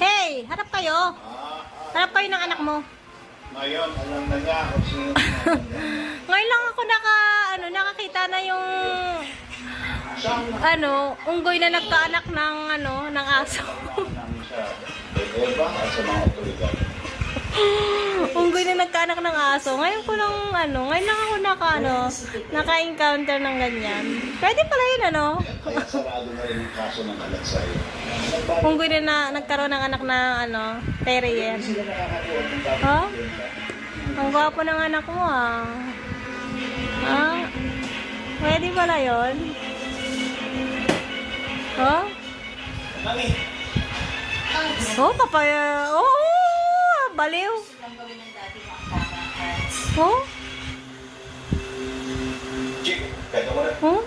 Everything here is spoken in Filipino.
Hey, harap kayo. Harap kayo ng anak mo. Ngayon, alam na niya kung sino. Ngayon lang ako nakakita na yung unggoy na nagkaanak ng aso. Eba at sa mga otoridad. Unggoy na nagkaanak ng aso. Ngayon lang ako naka-encounter ng ganyan. Pwede pala yun, Kaya sarado na rin yung kaso ng alagsay. Unggoy na nagkaroon ng anak na terrier. Sila nakakakuha ng tapos. Oh? Ang gwapo ng anak mo, Pwede pala yun? Oh? Mami! Oh, papaya. Oh, baliw. Oh? Chick, kaya mo na. Oh?